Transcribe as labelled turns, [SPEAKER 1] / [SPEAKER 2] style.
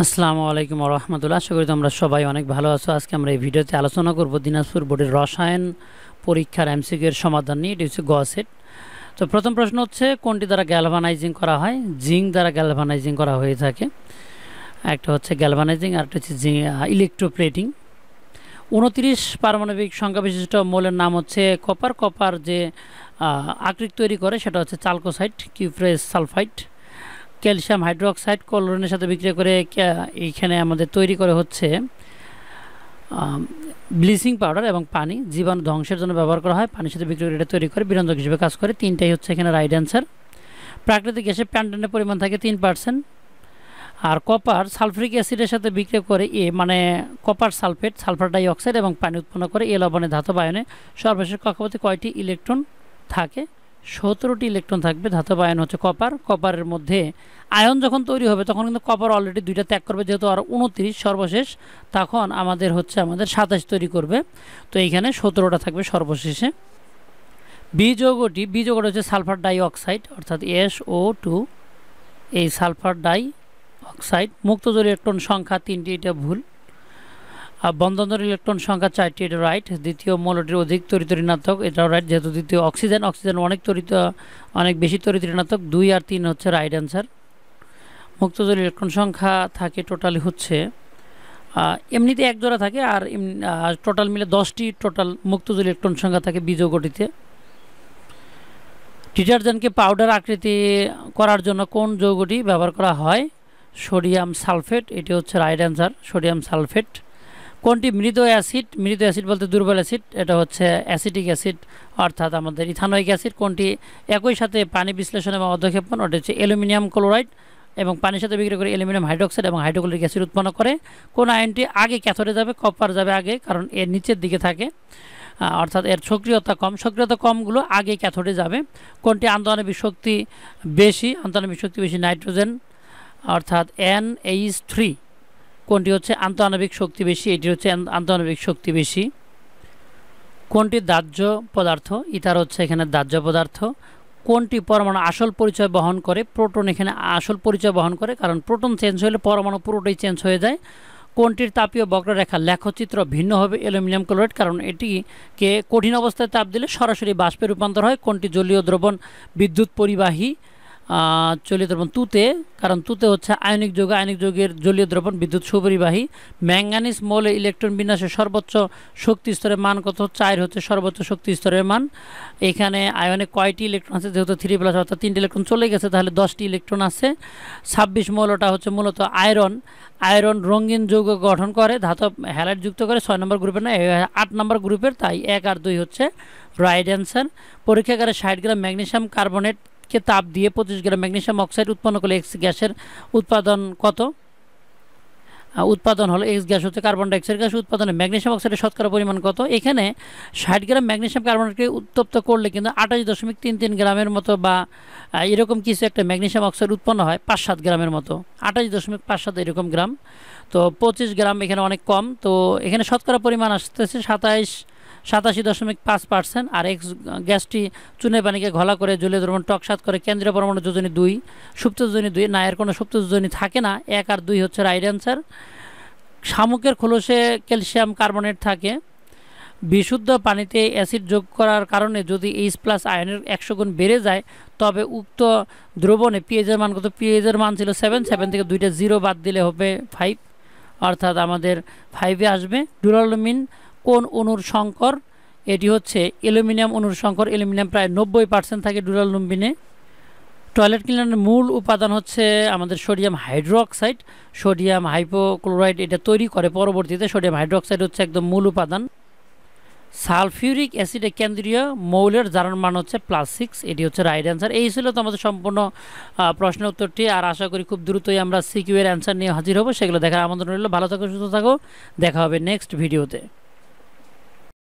[SPEAKER 1] আসসালামু আলাইকুম ওয়া রাহমাতুল্লাহ। আশা করি তোমরা সবাই অনেক ভালো আছো। আজকে আমরা এই ভিডিওতে আলোচনা করব দিনাজপুর বোর্ডের রসায়ন পরীক্ষার এমসিকিউ এর সমাধান নিয়ে। এটি হচ্ছে গ সেট। তো প্রথম প্রশ্ন হচ্ছে কোনটি দ্বারা গ্যালভানাইজিং করা হয়? জিঙ্ক দ্বারা গ্যালভানাইজিং করা হয়ে থাকে। একটা হচ্ছে গ্যালভানাইজিং আর একটা হচ্ছে ইলেকট্রোপ্লেটিং। 29 পারমাণবিক সংখ্যা বিশিষ্ট মৌলের নাম হচ্ছে কপার। কপার যে আকৃতি তৈরি করে সেটা হচ্ছে চালকোসাইট, কিউপ্রেস সালফাইড। ক্যালসিয়াম হাইড্রোক্সাইড ক্লোরিনের সাথে বিক্রিয়া করে এইখানে আমাদের তৈরি করে হচ্ছে ব্লিচিং পাউডার এবং পানি। জীবাণু ধ্বংসের জন্য ব্যবহার করা হয়। পানির সাথে বিক্রিয়া করে এটা তৈরি করে বিরঞ্জক হিসেবে কাজ করে। তিনটাই হচ্ছে এখানে রাইট অ্যান্সার। প্রাকৃতিক গ্যাসে প্যান্টনের পরিমাণ থাকে 3%। আর কপার সালফ্রিক অ্যাসিডের সাথে বিক্রিয়া করে মানে copper sulphate, sulphur die oxide এবং পানি উৎপন্ন করে। লবণে ধাতব আয়নে সর্বশেষ কক্ষপথে কয়টি ইলেকট্রন থাকে? 17টি ইলেকট্রন থাকবে। ধাতব আয়ন হচ্ছে কপার। কপারের মধ্যে আয়ন যখন তৈরি হবে তখন কিন্তু কপার অলরেডি দুইটা ত্যাগ করবে, যেহেতু আর 29 সর্বশেষ, তখন আমাদের 27 তৈরি করবে। তো এইখানে 17টা থাকবে সর্বশেষে। বি যৌগটি হচ্ছে সালফার ডাই অক্সাইড অর্থাৎ SO2। এই সালফার ডাই অক্সাইড মুক্ত জোড় ইলেকট্রন সংখ্যা 3টি, এটা ভুল। বন্ধনজোড় ইলেকট্রন সংখ্যা 4টি, এটা রাইট। দ্বিতীয় মৌলটির অধিক তড়িৎ ঋণাত্মক, এটাও রাইট, যেহেতু দ্বিতীয় অক্সিজেন অনেক বেশি তড়িৎ ঋণাত্মক। 2 আর 3 হচ্ছে রাইট অ্যান্সার। মুক্তজোড় ইলেকট্রন সংখ্যা থাকে টোটালি হচ্ছে এমনিতে এক জোড়া থাকে, আর টোটাল মিলে 10টি টোটাল মুক্তজোড় ইলেকট্রন সংখ্যা থাকে বি যৌগটিতে। ডিটারজেন্টকে পাউডার আকৃতি করার জন্য কোন যৌগটি ব্যবহার করা হয়? সোডিয়াম সালফেট, এটি হচ্ছে রাইট অ্যান্সার, সোডিয়াম সালফেট। কোনটি মৃত অ্যাসিড? মৃত অ্যাসিড বলতে দুর্বল অ্যাসিড, এটা হচ্ছে অ্যাসিটিক অ্যাসিড অর্থাৎ আমাদের ইথানোয়িক অ্যাসিড। কোনটি একই সাথে পানি বিশ্লেষণ এবং অধ্যক্ষেপণ? ওটা হচ্ছে অ্যালুমিনিয়াম ক্লোরাইড, এবং পানির সাথে বিক্রিয়া করে অ্যালুমিনিয়াম হাইড্রোক্সাইড এবং হাইড্রোক্লোরিক অ্যাসিড উৎপন্ন করে। কোন আয়নটি আগে ক্যাথোডে যাবে? কপার যাবে আগে, কারণ এর নিচের দিকে থাকে, অর্থাৎ এর সক্রিয়তা কম। সক্রিয়তা কমগুলো আগে ক্যাথোডে যাবে। কোনটি আন্তঃআণবিক শক্তি বেশি? আন্তঃআণবিক শক্তি বেশি নাইট্রোজেন অর্থাৎ NH3। কোনটি হচ্ছে আন্তঃআণবিক শক্তি বেশি? এটি হচ্ছে আন্তঃআণবিক শক্তি বেশি। কোনটি দাহ্য পদার্থ? ইথার হচ্ছে এখানে দাহ্য পদার্থ। কোনটি পরমাণু আসল পরিচয় বহন করে? প্রোটন এখানে আসল পরিচয় বহন করে, কারণ প্রোটন চেঞ্জ হলে পরমাণু পুরোটাই চেঞ্জ হয়ে যায়। কোনটির তাপীয় বক্ররেখা লেখচিত্র ভিন্ন হবে? অ্যালুমিনিয়াম ক্লোরাইড, কারণ এটিকে কঠিন অবস্থায় তাপ দিলে সরাসরি বাষ্পে রূপান্তর হয়। কোনটি জলীয় দ্রবণ বিদ্যুৎ পরিবাহী? জলীয় দ্রবণ তুতে, কারণ তুতে হচ্ছে আয়নিক যৌগ, আয়নিক যৌগের জলীয় দ্রবণ বিদ্যুৎ সুপরিবাহী। ম্যাঙ্গানিজ মৌলে ইলেকট্রন বিন্যাসের সর্বোচ্চ শক্তি স্তরের মান কত? 4 হচ্ছে সর্বোচ্চ শক্তি স্তরের মান। এখানে আয়নে কয়টি ইলেকট্রন আছে? যেহেতু 3+ অর্থাৎ 3টি ইলেকট্রন চলে গেছে, তাহলে 10টি ইলেকট্রন আছে। 26 মৌলটা হচ্ছে মূলত আয়রন। আয়রন রঙিন যৌগ গঠন করে, ধাতব হ্যালাইড যুক্ত করে। 6 নম্বর গ্রুপের না, 8 নম্বর গ্রুপের, তাই 1 আর 2 হচ্ছে রাইট অ্যান্সার। পরীক্ষাগারে 60 গ্রাম ম্যাগনেসিয়াম কার্বনেটকে তাপ দিয়ে 25 গ্রাম ম্যাগনেসিয়াম অক্সাইড উৎপন্ন করলে এক্স গ্যাসের উৎপাদন কত? উৎপাদন হলো এক্স গ্যাস হচ্ছে কার্বন ডাইঅক্সাইড গ্যাস। উৎপাদনে ম্যাগনেসিয়াম অক্সাইডের শতকরা পরিমাণ কত? এখানে 60 গ্রাম ম্যাগনেসিয়াম কার্বনেটকে উত্তপ্ত করলে কিন্তু 28.33 গ্রামের মতো বা এরকম কিছু একটা ম্যাগনেসিয়াম অক্সাইড উৎপন্ন হয়, 5-7 গ্রামের মতো, 28.57 এরকম গ্রাম। তো 25 গ্রাম এখানে অনেক কম। তো এখানে শতকরা পরিমাণ আসতেছে 87.5%। আর এক্স গ্যাসটি চুনের পানিকে ঘোলা করে জলীয় দ্রবণ টকসাৎ করে। কেন্দ্রীয় পরমাণু যোজনী 2, সুপ্ত যোজনী 2, না এর কোনো সুপ্ত যোজনী থাকে না। 1 আর 2 হচ্ছে রাইট অ্যান্সার। শামুকের খোলসে ক্যালসিয়াম কার্বনেট থাকে। বিশুদ্ধ পানিতে অ্যাসিড যোগ করার কারণে যদি H+ আয়নের 100 গুণ বেড়ে যায়, তবে উক্ত দ্রবণে পিএইচের মান কত? পিএইচের মান ছিল 7 থেকে 2টা 0 বাদ দিলে হবে 5, অর্থাৎ আমাদের 5-এ আসবে। ডুরালুমিন কোন অণুর সংকর? এটি হচ্ছে অ্যালুমিনিয়াম অণুর সংকর। অ্যালুমিনিয়াম প্রায় 90% থাকে ডুরালুমিনে। টয়লেট ক্লিনারের মূল উপাদান হচ্ছে আমাদের সোডিয়াম হাইড্রোক্সাইড। সোডিয়াম হাইপোক্লোরাইড এটা তৈরি করে পরবর্তীতে। সোডিয়াম হাইড্রোক্সাইড হচ্ছে একদম মূল উপাদান। সালফিউরিক অ্যাসিডের কেন্দ্রীয় মৌলের জারণ মান হচ্ছে +6, এটি হচ্ছে রাইট অ্যান্সার। এই ছিল তো আমাদের সম্পূর্ণ প্রশ্নের উত্তরটি। আর আশা করি খুব দ্রুতই আমরা সিকিউ এর অ্যান্সার নিয়ে হাজির হব। সেগুলো দেখার আমন্ত্রণ রইল। ভালো থাকো, সুস্থ থাকো, দেখা হবে নেক্সট ভিডিওতে।